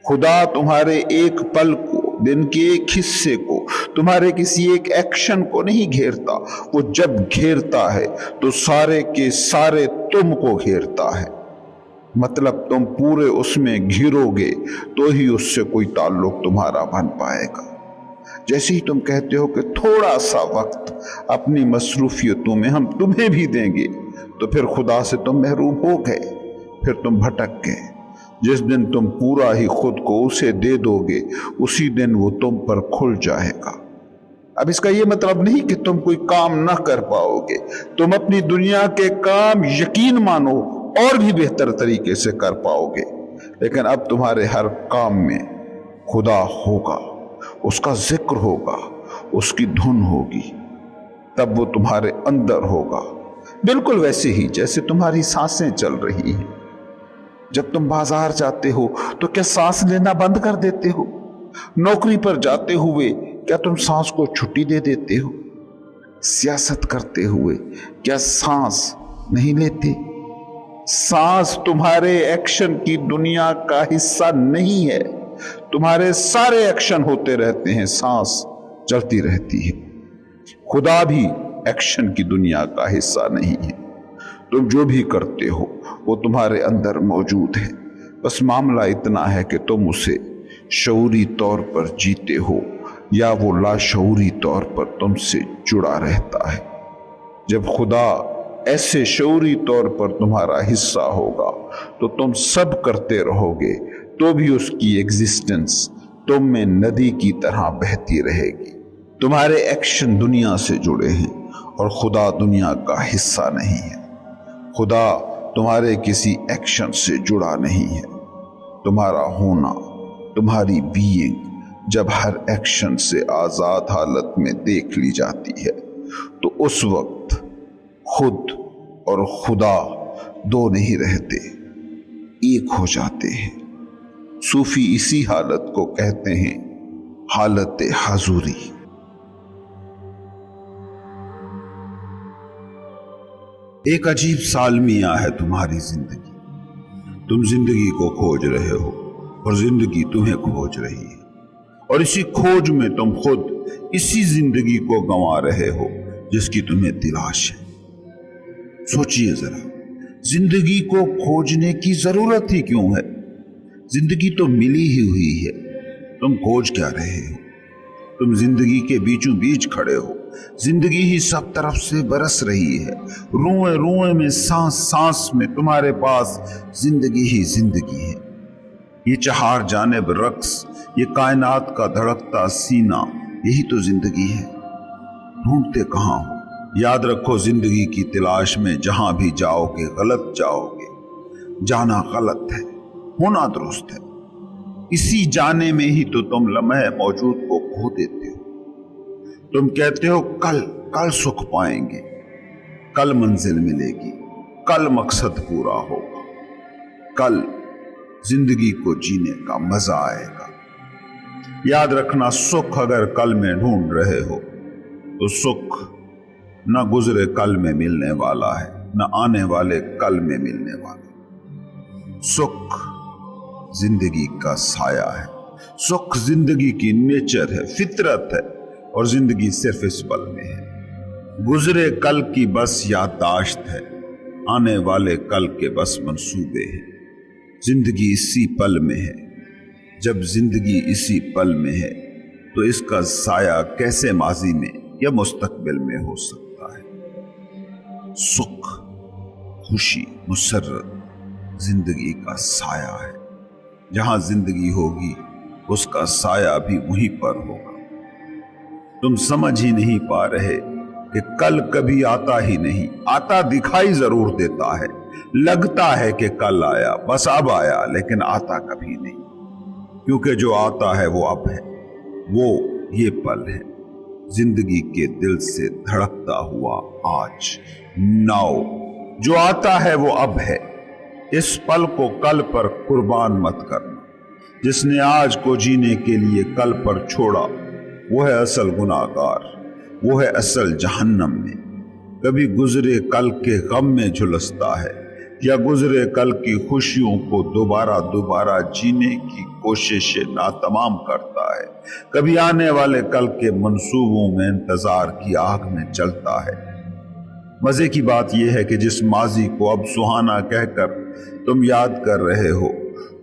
खुदा तुम्हारे एक पल को, दिन के एक हिस्से को, तुम्हारे किसी एक एक्शन को नहीं घेरता। वो जब घेरता है तो सारे के सारे तुमको घेरता है। मतलब तुम पूरे उसमें घिरोगे तो ही उससे कोई ताल्लुक तुम्हारा बन पाएगा। जैसे ही तुम कहते हो कि थोड़ा सा वक्त अपनी मसरूफियतों में हम तुम्हें भी देंगे, तो फिर खुदा से तुम महरूम हो गए, फिर तुम भटक गए। जिस दिन तुम पूरा ही खुद को उसे दे दोगे उसी दिन वो तुम पर खुल जाएगा। अब इसका ये मतलब नहीं कि तुम कोई काम ना कर पाओगे, तुम अपनी दुनिया के काम यकीन मानो और भी बेहतर तरीके से कर पाओगे, लेकिन अब तुम्हारे हर काम में खुदा होगा, उसका जिक्र होगा, उसकी धुन होगी, तब वो तुम्हारे अंदर होगा। बिल्कुल वैसे ही जैसे तुम्हारी सांसें चल रही हैं। जब तुम बाजार जाते हो तो क्या सांस लेना बंद कर देते हो? नौकरी पर जाते हुए क्या तुम सांस को छुट्टी दे देते हो? सियासत करते हुए क्या सांस नहीं लेते? सांस तुम्हारे एक्शन की दुनिया का हिस्सा नहीं है। तुम्हारे सारे एक्शन होते रहते हैं, सांस चलती रहती है। खुदा भी एक्शन की दुनिया का हिस्सा नहीं है। तुम जो भी करते हो वो तुम्हारे अंदर मौजूद है, बस मामला इतना है कि तुम उसे शऊरी तौर पर जीते हो या वो लाशऊरी तौर पर तुमसे जुड़ा रहता है। जब खुदा ऐसे शऊरी तौर पर तुम्हारा हिस्सा होगा तो तुम सब करते रहोगे, तो भी उसकी एग्जिस्टेंस तुम में नदी की तरह बहती रहेगी। तुम्हारे एक्शन दुनिया से जुड़े हैं और खुदा दुनिया का हिस्सा नहीं है। खुदा तुम्हारे किसी एक्शन से जुड़ा नहीं है। तुम्हारा होना, तुम्हारी बीइंग जब हर एक्शन से आजाद हालत में देख ली जाती है तो उस वक्त खुद और खुदा दो नहीं रहते, एक हो जाते हैं। सूफी इसी हालत को कहते हैं हालत हाजुरी। एक अजीब सालमिया है तुम्हारी जिंदगी। तुम जिंदगी को खोज रहे हो और जिंदगी तुम्हें खोज रही है, और इसी खोज में तुम खुद इसी जिंदगी को गंवा रहे हो जिसकी तुम्हें तलाश है। सोचिए जरा, जिंदगी को खोजने की जरूरत ही क्यों है? जिंदगी तो मिली ही हुई है, तुम खोज क्या रहे हो? तुम जिंदगी के बीचों बीच खड़े हो, जिंदगी ही सब तरफ से बरस रही है। रुएं रुएं में, सांस सांस में तुम्हारे पास जिंदगी ही जिंदगी है। ये चहार जानिब रक्स, ये कायनात का धड़कता सीना, यही तो जिंदगी है। ढूंढते कहाँ हो? याद रखो, जिंदगी की तलाश में जहां भी जाओगे गलत जाओगे। जाना गलत है, होना दुरुस्त है। इसी जाने में ही तो तुम लम्हे मौजूद को खो देते हो। तुम कहते हो कल कल सुख पाएंगे, कल मंजिल मिलेगी, कल मकसद पूरा होगा, कल जिंदगी को जीने का मजा आएगा। याद रखना, सुख अगर कल में ढूंढ रहे हो तो सुख न गुजरे कल में मिलने वाला है, न आने वाले कल में मिलने वाला। सुख जिंदगी का साया है, सुख जिंदगी की नेचर है, फितरत है, और जिंदगी सिर्फ इस पल में है। गुजरे कल की बस याददाश्त है, आने वाले कल के बस मंसूबे हैं। जिंदगी इसी पल में है। जब जिंदगी इसी पल में है तो इसका साया कैसे माजी में या मुस्तकबिल में हो सकता है? सुख, खुशी, मुसर्रत जिंदगी का साया है। जहां जिंदगी होगी उसका साया भी वहीं पर होगा। तुम समझ ही नहीं पा रहे कि कल कभी आता ही नहीं। आता दिखाई जरूर देता है, लगता है कि कल आया, बस अब आया, लेकिन आता कभी नहीं, क्योंकि जो आता है वो अब है, वो ये पल है, जिंदगी के दिल से धड़कता हुआ आज, नाउ। जो आता है वो अब है। इस पल को कल पर कुर्बान मत करना। जिसने आज को जीने के लिए कल पर छोड़ा वो है असल गुनाहगार, वो है असल जहन्नम में। कभी गुजरे कल के गम में झुलसता है या गुजरे कल की खुशियों को दोबारा दोबारा जीने की कोशिशें नातमाम करता है। कभी आने वाले कल के मंसूबों में इंतजार की आग में चलता है। मजे की बात यह है कि जिस माजी को अब सुहाना कहकर तुम याद कर रहे हो,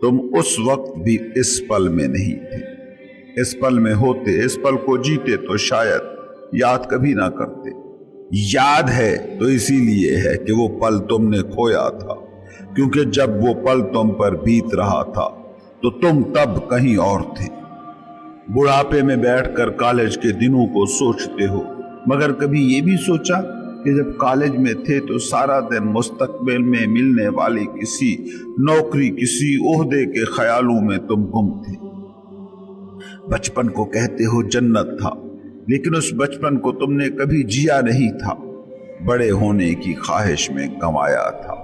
तुम उस वक्त भी इस पल में नहीं थे। इस पल में होते, इस पल को जीते तो शायद याद कभी ना करते। याद है तो इसीलिए है कि वो पल तुमने खोया था। क्योंकि जब वो पल तुम पर बीत रहा था तो तुम तब कहीं और थे। बुढ़ापे में बैठकर कॉलेज के दिनों को सोचते हो, मगर कभी ये भी सोचा कि जब कॉलेज में थे तो सारा दिन मुस्तकबिल में मिलने वाली किसी नौकरी, किसी ओहदे के ख्यालों में तुम गुम थे। बचपन को कहते हो जन्नत था, लेकिन उस बचपन को तुमने कभी जिया नहीं था, बड़े होने की ख्वाहिश में गंवाया था।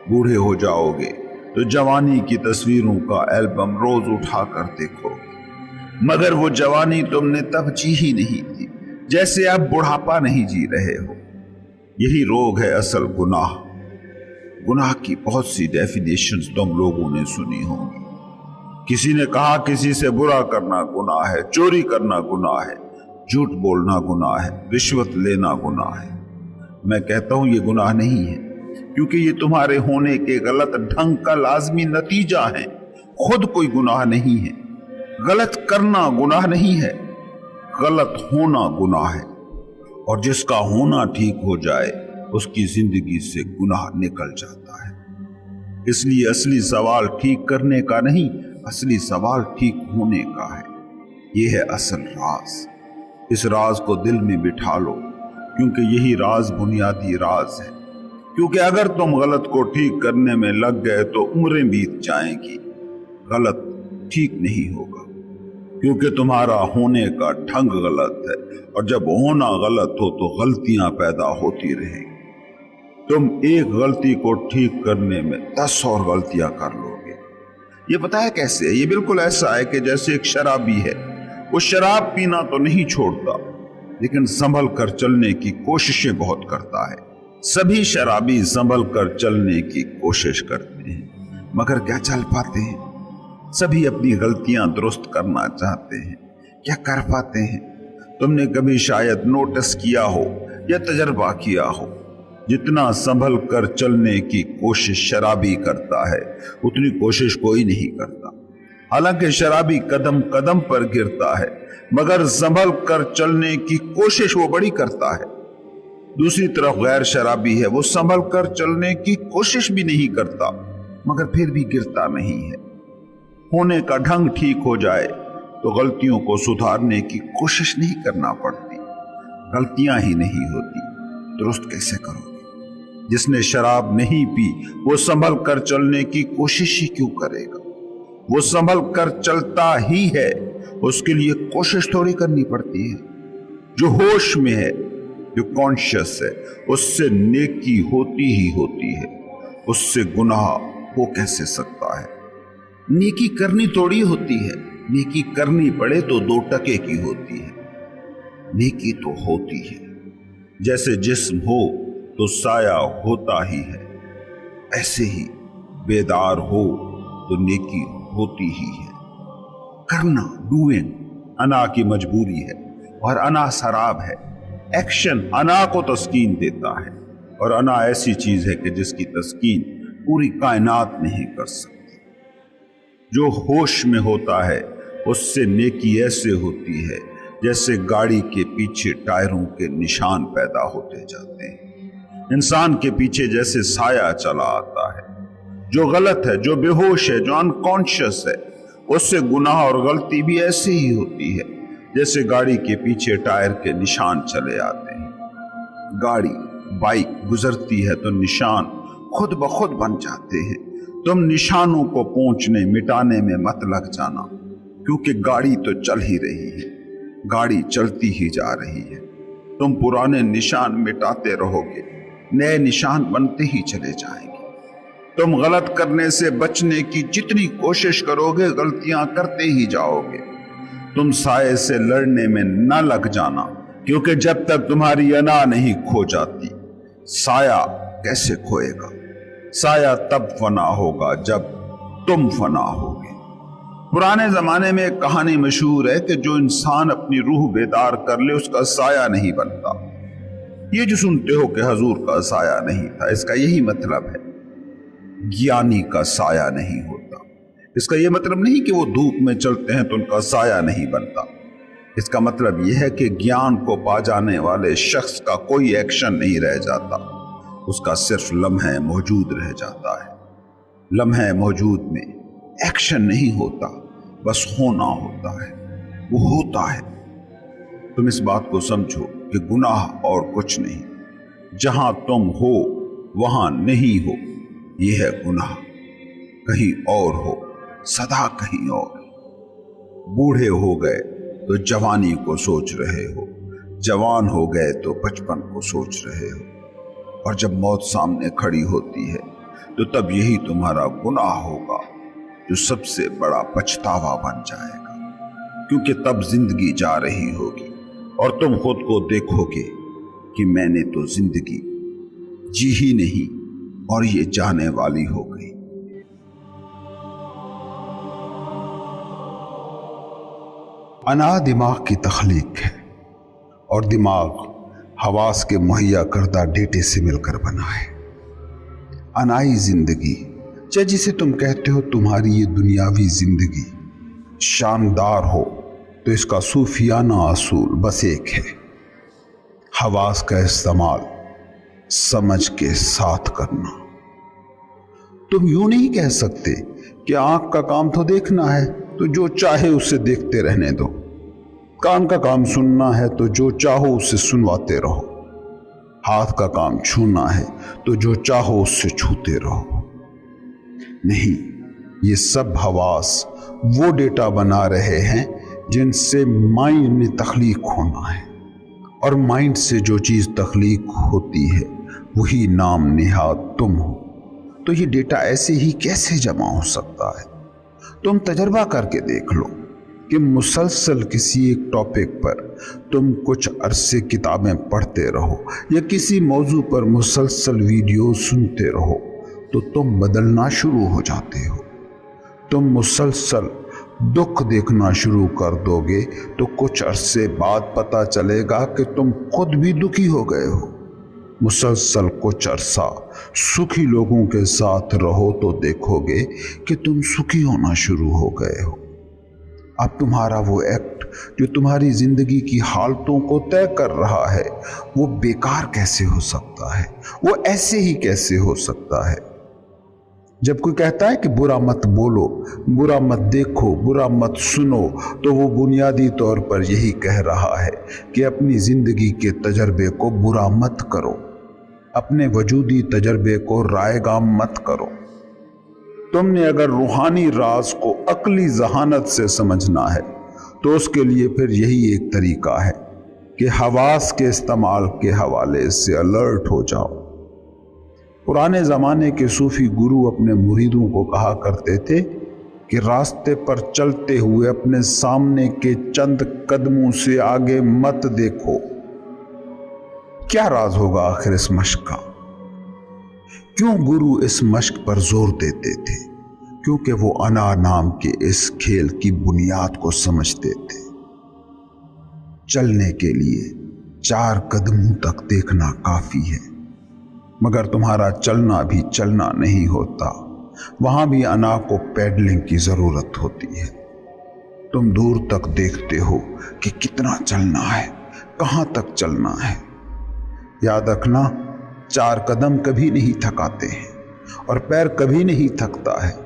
बूढ़े हो जाओगे तो जवानी की तस्वीरों का एल्बम रोज उठा कर देखोगे, मगर वो जवानी तुमने तब जी ही नहीं थी, जैसे अब बुढ़ापा नहीं जी रहे हो। यही रोग है असल गुनाह। गुनाह की बहुत सी डेफिनेशंस तुम लोगों ने सुनी होंगी। किसी ने कहा किसी से बुरा करना गुनाह है, चोरी करना गुनाह है, झूठ बोलना गुनाह है, रिश्वत लेना गुनाह है। मैं कहता हूं ये गुनाह नहीं है, क्योंकि ये तुम्हारे होने के गलत ढंग का लाजमी नतीजा है। खुद कोई गुनाह नहीं है, गलत करना गुनाह नहीं है, गलत होना गुनाह है। और जिसका होना ठीक हो जाए उसकी जिंदगी से गुनाह निकल जाता है। इसलिए असली सवाल ठीक करने का नहीं, असली सवाल ठीक होने का है। यह है असल राज। इस राज को दिल में बिठा लो, क्योंकि यही राज बुनियादी राज है। क्योंकि अगर तुम गलत को ठीक करने में लग गए तो उम्रें बीत जाएंगी, गलत ठीक नहीं होगा, क्योंकि तुम्हारा होने का ढंग गलत है। और जब होना गलत हो तो गलतियां पैदा होती रहेंगी। तुम एक गलती को ठीक करने में 10 और गलतियां कर लोगे। ये पता है कैसे है? ये बिल्कुल ऐसा है कि जैसे एक शराबी है, वो शराब पीना तो नहीं छोड़ता, लेकिन संभल कर चलने की कोशिशें बहुत करता है। सभी शराबी संभल कर चलने की कोशिश करते हैं, मगर क्या चल पाते हैं? सभी अपनी गलतियां दुरुस्त करना चाहते हैं, क्या कर पाते हैं? तुमने कभी शायद नोटिस किया हो या तजर्बा किया हो, जितना संभल कर चलने की कोशिश शराबी करता है, उतनी कोशिश कोई नहीं करता। हालांकि शराबी कदम कदम पर गिरता है, मगर संभल कर चलने की कोशिश वो बड़ी करता है। दूसरी तरफ गैर शराबी है, वो संभल कर चलने की कोशिश भी नहीं करता, मगर फिर भी गिरता नहीं है। होने का ढंग ठीक हो जाए तो गलतियों को सुधारने की कोशिश नहीं करना पड़ती। गलतियां ही नहीं होती, दुरुस्त कैसे करोगे? जिसने शराब नहीं पी वो संभल कर चलने की कोशिश ही क्यों करेगा? वो संभल कर चलता ही है, उसके लिए कोशिश थोड़ी करनी पड़ती है। जो होश में है, जो कॉन्शियस है, उससे नेकी होती ही होती है, उससे गुनाह हो कैसे सकता है? नेकी करनी थोड़ी होती है, नेकी करनी पड़े तो 2 टके की होती है। नेकी तो होती है। जैसे जिस्म हो तो साया होता ही है, ऐसे ही बेदार हो तो नेकी होती ही है। करना, डूइंग, अना की मजबूरी है और अना शराब है। एक्शन अना को तस्कीन देता है, और अना ऐसी चीज है कि जिसकी तस्कीन पूरी कायनात नहीं कर सकती। जो होश में होता है उससे नेकी ऐसे होती है जैसे गाड़ी के पीछे टायरों के निशान पैदा होते जाते हैं। इंसान के पीछे जैसे साया चला आता है। जो गलत है, जो बेहोश है, जो अनकॉन्शियस है, उससे गुनाह और गलती भी ऐसे ही होती है जैसे गाड़ी के पीछे टायर के निशान चले आते हैं। गाड़ी, बाइक गुजरती है तो निशान खुद ब खुद बन जाते हैं। तुम निशानों को पोंछने मिटाने में मत लग जाना, क्योंकि गाड़ी तो चल ही रही है, गाड़ी चलती ही जा रही है। तुम पुराने निशान मिटाते रहोगे, नए निशान बनते ही चले जाएंगे। तुम गलत करने से बचने की जितनी कोशिश करोगे, गलतियां करते ही जाओगे। तुम साये से लड़ने में न लग जाना, क्योंकि जब तक तुम्हारी अना नहीं खो जाती, साया कैसे खोएगा? साया तब फना होगा जब तुम फना होगे। पुराने जमाने में एक कहानी मशहूर है कि जो इंसान अपनी रूह बेदार कर ले उसका साया नहीं बनता। ये जो सुनते हो कि हजूर का साया नहीं था, इसका यही मतलब है। ज्ञानी का साया नहीं होता। इसका यह मतलब नहीं कि वो धूप में चलते हैं तो उनका साया नहीं बनता। इसका मतलब यह है कि ज्ञान को पा जाने वाले शख्स का कोई एक्शन नहीं रह जाता, उसका सिर्फ लम्हे मौजूद रह जाता है। लम्हे मौजूद में एक्शन नहीं होता, बस होना होता है, वो होता है। तुम इस बात को समझो कि गुनाह और कुछ नहीं, जहां तुम हो वहां नहीं हो, यह है गुनाह। कहीं और हो, सदा कहीं और। बूढ़े हो गए तो जवानी को सोच रहे हो, जवान हो गए तो बचपन को सोच रहे हो, और जब मौत सामने खड़ी होती है तो तब यही तुम्हारा गुनाह होगा जो सबसे बड़ा पछतावा बन जाएगा, क्योंकि तब जिंदगी जा रही होगी और तुम खुद को देखोगे कि मैंने तो जिंदगी जी ही नहीं और ये जाने वाली हो गई। अना दिमाग की तख्लीक है और दिमाग हवास के मुहैया करदा डेटे से मिलकर बना है। अनाई जिंदगी, चाहे जिसे तुम कहते हो तुम्हारी ये दुनियावी जिंदगी शानदार हो, तो इसका सूफियाना असूल बस एक है, हवास का इस्तेमाल समझ के साथ करना। तुम यूं नहीं कह सकते कि आंख का काम तो देखना है तो जो चाहे उसे देखते रहने दो, कान का काम सुनना है तो जो चाहो उसे सुनवाते रहो, हाथ का काम छूना है तो जो चाहो उससे छूते रहो। नहीं, ये सब हवास वो डेटा बना रहे हैं जिनसे माइंड ने तख्लीक होना है, और माइंड से जो चीज़ तख्लीक होती है वही नाम नेहाद तुम हो। तो ये डेटा ऐसे ही कैसे जमा हो सकता है? तुम तजर्बा करके देख लो कि मुसलसल किसी एक टॉपिक पर तुम कुछ अरसे किताबें पढ़ते रहो या किसी मौजू पर मुसलसल वीडियो सुनते रहो तो तुम बदलना शुरू हो जाते हो। तुम मुसलसल दुख देखना शुरू कर दोगे तो कुछ अरसे बाद पता चलेगा कि तुम खुद भी दुखी हो गए हो। मुसलसल कुछ अरसा सुखी लोगों के साथ रहो तो देखोगे कि तुम सुखी होना शुरू हो गए हो। अब तुम्हारा वो एक्ट जो तुम्हारी जिंदगी की हालतों को तय कर रहा है वो बेकार कैसे हो सकता है? वो ऐसे ही कैसे हो सकता है? जब कोई कहता है कि बुरा मत बोलो, बुरा मत देखो, बुरा मत सुनो, तो वो बुनियादी तौर पर यही कह रहा है कि अपनी जिंदगी के तजर्बे को बुरा मत करो, अपने वजूदी तजर्बे को रायगाम मत करो। तुमने अगर रूहानी राज को अक्ली जहानत से समझना है तो उसके लिए फिर यही एक तरीका है कि हवास के इस्तेमाल के हवाले से अलर्ट हो जाओ। पुराने ज़माने के सूफी गुरु अपने मुरीदों को कहा करते थे कि रास्ते पर चलते हुए अपने सामने के चंद कदमों से आगे मत देखो। क्या राज होगा आखिर इस मश्क का? क्यों गुरु इस मश्क पर जोर देते थे? क्योंकि वो अना नाम के इस खेल की बुनियाद को समझते थे। चलने के लिए 4 कदमों तक देखना काफी है, मगर तुम्हारा चलना भी चलना नहीं होता, वहां भी अना को पैडलिंग की जरूरत होती है। तुम दूर तक देखते हो कि कितना चलना है, कहां तक चलना है। याद रखना, 4 कदम कभी नहीं थकाते हैं और पैर कभी नहीं थकता है।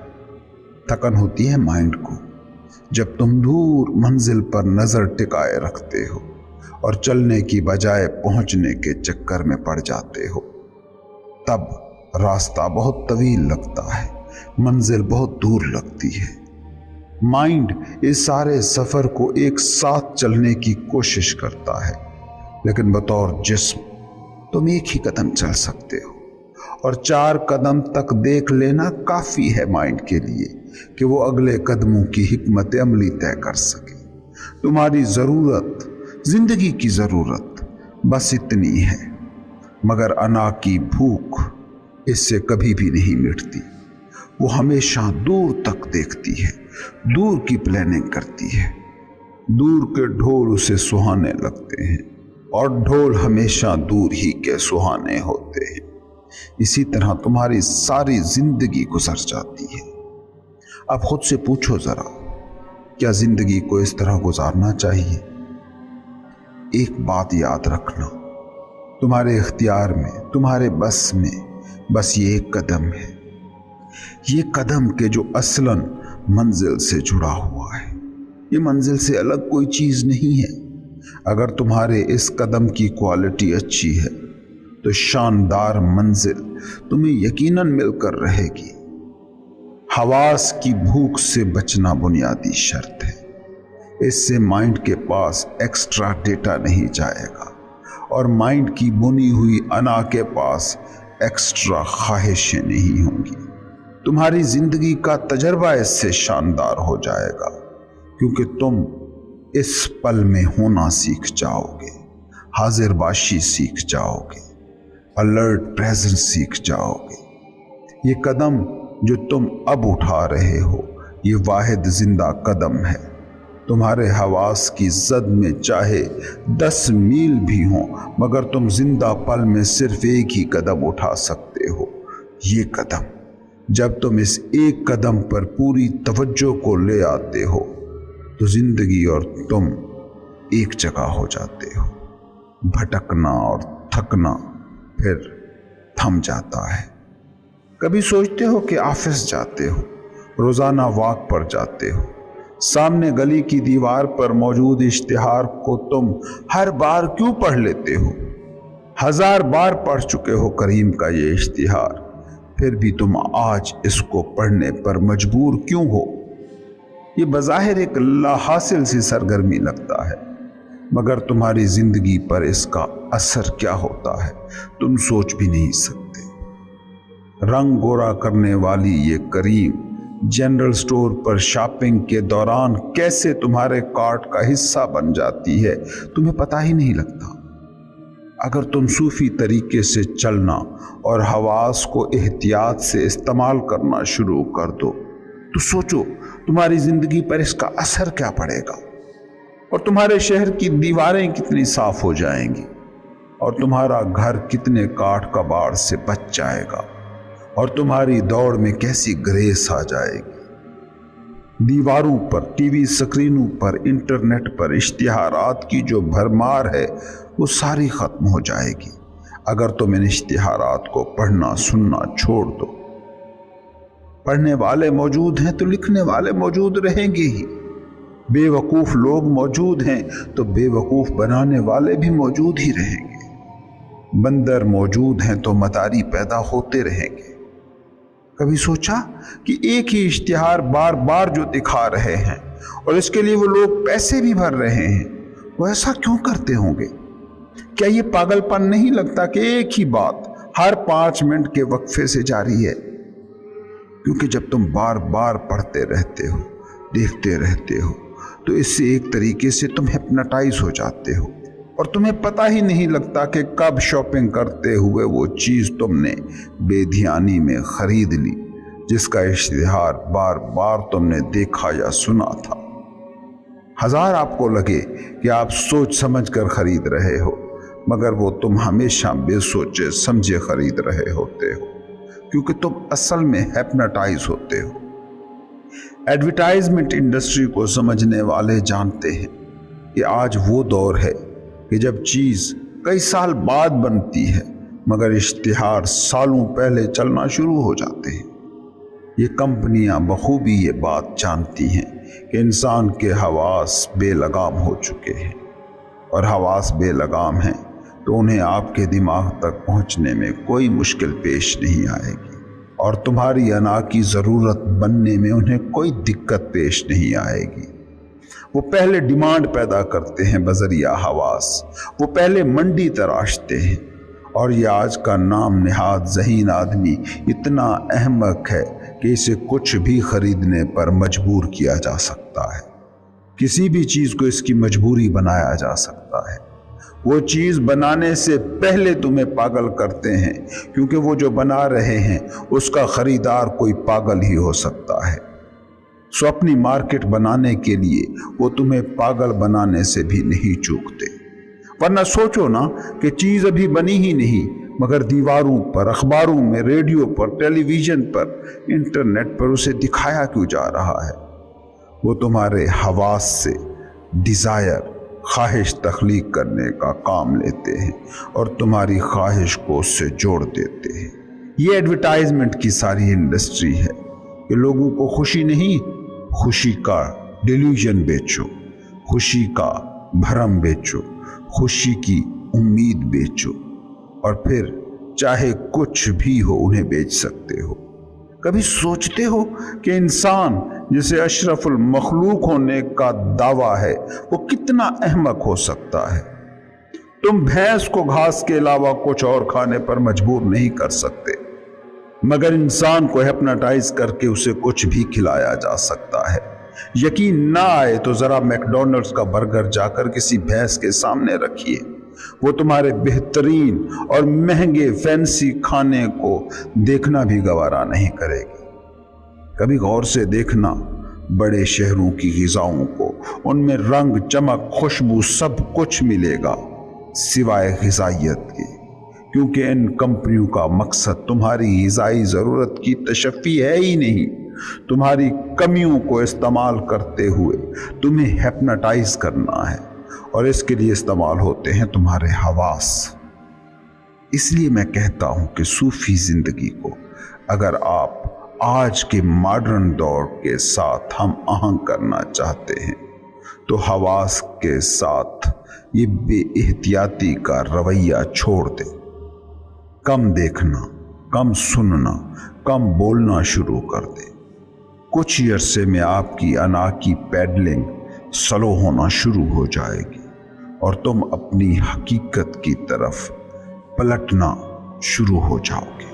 थकन होती है माइंड को जब तुम दूर मंजिल पर नजर टिकाए रखते हो और चलने की बजाय पहुंचने के चक्कर में पड़ जाते हो। तब रास्ता बहुत तवील लगता है, मंजिल बहुत दूर लगती है। माइंड इस सारे सफर को एक साथ चलने की कोशिश करता है, लेकिन बतौर जिस्म तुम एक ही कदम चल सकते हो, और 4 कदम तक देख लेना काफी है माइंड के लिए कि वो अगले कदमों की हिकमत अमली तय कर सके। तुम्हारी जरूरत, जिंदगी की जरूरत बस इतनी है, मगर अना की भूख इससे कभी भी नहीं मिटती। वो हमेशा दूर तक देखती है, दूर की प्लानिंग करती है। दूर के ढोल उसे सुहाने लगते हैं और ढोल हमेशा दूर ही के सुहाने होते हैं। इसी तरह तुम्हारी सारी जिंदगी गुजर जाती है। अब खुद से पूछो जरा, क्या जिंदगी को इस तरह गुजारना चाहिए? एक बात याद रखना, तुम्हारे इख्तियार में, तुम्हारे बस में बस ये एक कदम है। یہ قدم کے جو اصلاً منزل سے جڑا ہوا ہے، یہ منزل سے الگ کوئی چیز نہیں ہے۔ اگر تمہارے اس قدم کی کوالٹی اچھی ہے تو شاندار منزل تمہیں یقیناً مل کر رہے گی۔ حواس کی بھوک سے بچنا بنیادی شرط ہے۔ اس سے مائنڈ کے پاس ایکسٹرا ڈیٹا نہیں جائے گا اور مائنڈ کی بنی ہوئی انا کے پاس ایکسٹرا خواہشیں نہیں ہوں گی۔ تمہاری زندگی کا تجربہ اس سے شاندار ہو جائے گا، کیونکہ تم اس پل میں ہونا سیکھ جاؤ گے، حاضر باشی سیکھ جاؤ گے، الرٹ پریزنس سیکھ جاؤ گے۔ یہ قدم جو تم اب اٹھا رہے ہو، یہ واحد زندہ قدم ہے۔ تمہارے حواس کی زد میں چاہے 10 میل بھی ہوں، مگر تم زندہ پل میں صرف ایک ہی قدم اٹھا سکتے ہو، یہ قدم۔ جب تم اس ایک قدم پر پوری توجہ کو لے آتے ہو تو زندگی اور تم ایک جگہ ہو جاتے ہو۔ بھٹکنا اور تھکنا پھر تھم جاتا ہے۔ کبھی سوچتے ہو کہ آفس جاتے ہو، روزانہ واک پر جاتے ہو، سامنے گلی کی دیوار پر موجود اشتہار کو تم ہر بار کیوں پڑھ لیتے ہو؟ 1000 بار پڑھ چکے ہو کریم کا یہ اشتہار، پھر بھی تم آج اس کو پڑھنے پر مجبور کیوں ہو؟ یہ بظاہر ایک لا حاصل سی سرگرمی لگتا ہے، مگر تمہاری زندگی پر اس کا اثر کیا ہوتا ہے تم سوچ بھی نہیں سکتے۔ رنگ گورا کرنے والی یہ کریم جنرل سٹور پر شاپنگ کے دوران کیسے تمہارے کارٹ کا حصہ بن جاتی ہے تمہیں پتہ ہی نہیں لگتا۔ اگر تم صوفی طریقے سے چلنا اور حواس کو احتیاط سے استعمال کرنا شروع کر دو تو سوچو تمہاری زندگی پر اس کا اثر کیا پڑے گا، اور تمہارے شہر کی دیواریں کتنی صاف ہو جائیں گی، اور تمہارا گھر کتنے کاٹ کباڑ سے بچ جائے گا، اور تمہاری دوڑ میں کیسی گریس آ جائے گی۔ دیواروں پر، ٹی وی سکرینوں پر، انٹرنیٹ پر اشتہارات کی جو بھرمار ہے وہ ساری ختم ہو جائے گی اگر تم ان اشتہارات کو پڑھنا سننا چھوڑ دو۔ پڑھنے والے موجود ہیں تو لکھنے والے موجود رہیں گے ہی، بے وقوف لوگ موجود ہیں تو بے وقوف بنانے والے بھی موجود ہی رہیں گے، بندر موجود ہیں تو مداری پیدا ہوتے رہیں گے۔ کبھی سوچا کہ ایک ہی اشتہار بار بار جو دکھا رہے ہیں اور اس کے لیے وہ لوگ پیسے بھی بھر رہے ہیں، وہ ایسا کیوں کرتے ہوں گے؟ کیا یہ پاگل پن نہیں لگتا کہ ایک ہی بات ہر 5 منٹ کے وقفے سے جاری ہے؟ کیونکہ جب تم بار بار پڑھتے رہتے ہو، دیکھتے رہتے ہو، تو اس سے ایک طریقے سے تم ہپناٹائز ہو جاتے ہو، اور تمہیں پتہ ہی نہیں لگتا کہ کب شاپنگ کرتے ہوئے وہ چیز تم نے بے دھیانی میں خرید لی جس کا اشتہار بار بار تم نے دیکھا یا سنا تھا۔ 1000 آپ کو لگے کہ آپ سوچ سمجھ کر خرید رہے ہو، مگر وہ تم ہمیشہ بے سوچے سمجھے خرید رہے ہوتے ہو، کیونکہ تم اصل میں ہپناٹائز ہوتے ہو۔ ایڈورٹائزمنٹ انڈسٹری کو سمجھنے والے جانتے ہیں کہ آج وہ دور ہے کہ جب چیز کئی سال بعد بنتی ہے مگر اشتہار سالوں پہلے چلنا شروع ہو جاتے ہیں۔ یہ کمپنیاں بخوبی یہ بات جانتی ہیں کہ انسان کے حواس بے لگام ہو چکے ہیں، اور حواس بے لگام ہیں تو انہیں آپ کے دماغ تک پہنچنے میں کوئی مشکل پیش نہیں آئے گی، اور تمہاری انا کی ضرورت بننے میں انہیں کوئی دقت پیش نہیں آئے گی۔ وہ پہلے ڈیمانڈ پیدا کرتے ہیں بذریعہ حواس، وہ پہلے منڈی تراشتے ہیں، اور یہ آج کا نام نہاد ذہین آدمی اتنا احمق ہے کہ اسے کچھ بھی خریدنے پر مجبور کیا جا سکتا ہے۔ کسی بھی چیز کو اس کی مجبوری بنایا جا سکتا ہے۔ وہ چیز بنانے سے پہلے تمہیں پاگل کرتے ہیں، کیونکہ وہ جو بنا رہے ہیں اس کا خریدار کوئی پاگل ہی ہو سکتا ہے۔ سو اپنی مارکیٹ بنانے کے لیے وہ تمہیں پاگل بنانے سے بھی نہیں چوکتے۔ ورنہ سوچو نا کہ چیز ابھی بنی ہی نہیں، مگر دیواروں پر، اخباروں میں، ریڈیو پر، ٹیلی ویژن پر، انٹرنیٹ پر اسے دکھایا کیوں جا رہا ہے؟ وہ تمہارے حواس سے ڈیزائر، خواہش تخلیق کرنے کا کام لیتے ہیں اور تمہاری خواہش کو اس سے جوڑ دیتے ہیں۔ یہ ایڈورٹائزمنٹ کی ساری انڈسٹری ہے کہ لوگوں کو خوشی نہیں، خوشی کا ڈیلیوژن بیچو، خوشی کا بھرم بیچو، خوشی کی امید بیچو، اور پھر چاہے کچھ بھی ہو انہیں بیچ سکتے ہو۔ کبھی سوچتے ہو کہ انسان جسے اشرف المخلوق ہونے کا دعویٰ ہے وہ کتنا احمق ہو سکتا ہے؟ تم بھینس کو گھاس کے علاوہ کچھ اور کھانے پر مجبور نہیں کر سکتے، مگر انسان کو ہپناٹائز کر کے اسے کچھ بھی کھلایا جا سکتا ہے۔ یقین نہ آئے تو ذرا میکڈونلڈز کا برگر جا کر کسی بھینس کے سامنے رکھیے، وہ تمہارے بہترین اور مہنگے فینسی کھانے کو دیکھنا بھی گوارا نہیں کرے گی۔ کبھی غور سے دیکھنا بڑے شہروں کی غذاؤں کو، ان میں رنگ، چمک، خوشبو سب کچھ ملے گا سوائے غذائیت کے، کیونکہ ان کمپنیوں کا مقصد تمہاری غذائی ضرورت کی تشفی ہے ہی نہیں، تمہاری کمیوں کو استعمال کرتے ہوئے تمہیں ہپناٹائز کرنا ہے، اور اس کے لیے استعمال ہوتے ہیں تمہارے حواس۔ اس لیے میں کہتا ہوں کہ صوفی زندگی کو اگر آپ آج کے ماڈرن دور کے ساتھ ہم آہنگ کرنا چاہتے ہیں تو حواس کے ساتھ یہ بے احتیاطی کا رویہ چھوڑ دیں۔ کم دیکھنا، کم سننا، کم بولنا شروع کر دیں۔ کچھ عرصے میں آپ کی انا کی پیڈلنگ سلو ہونا شروع ہو جائے گی اور تم اپنی حقیقت کی طرف پلٹنا شروع ہو جاؤ گے۔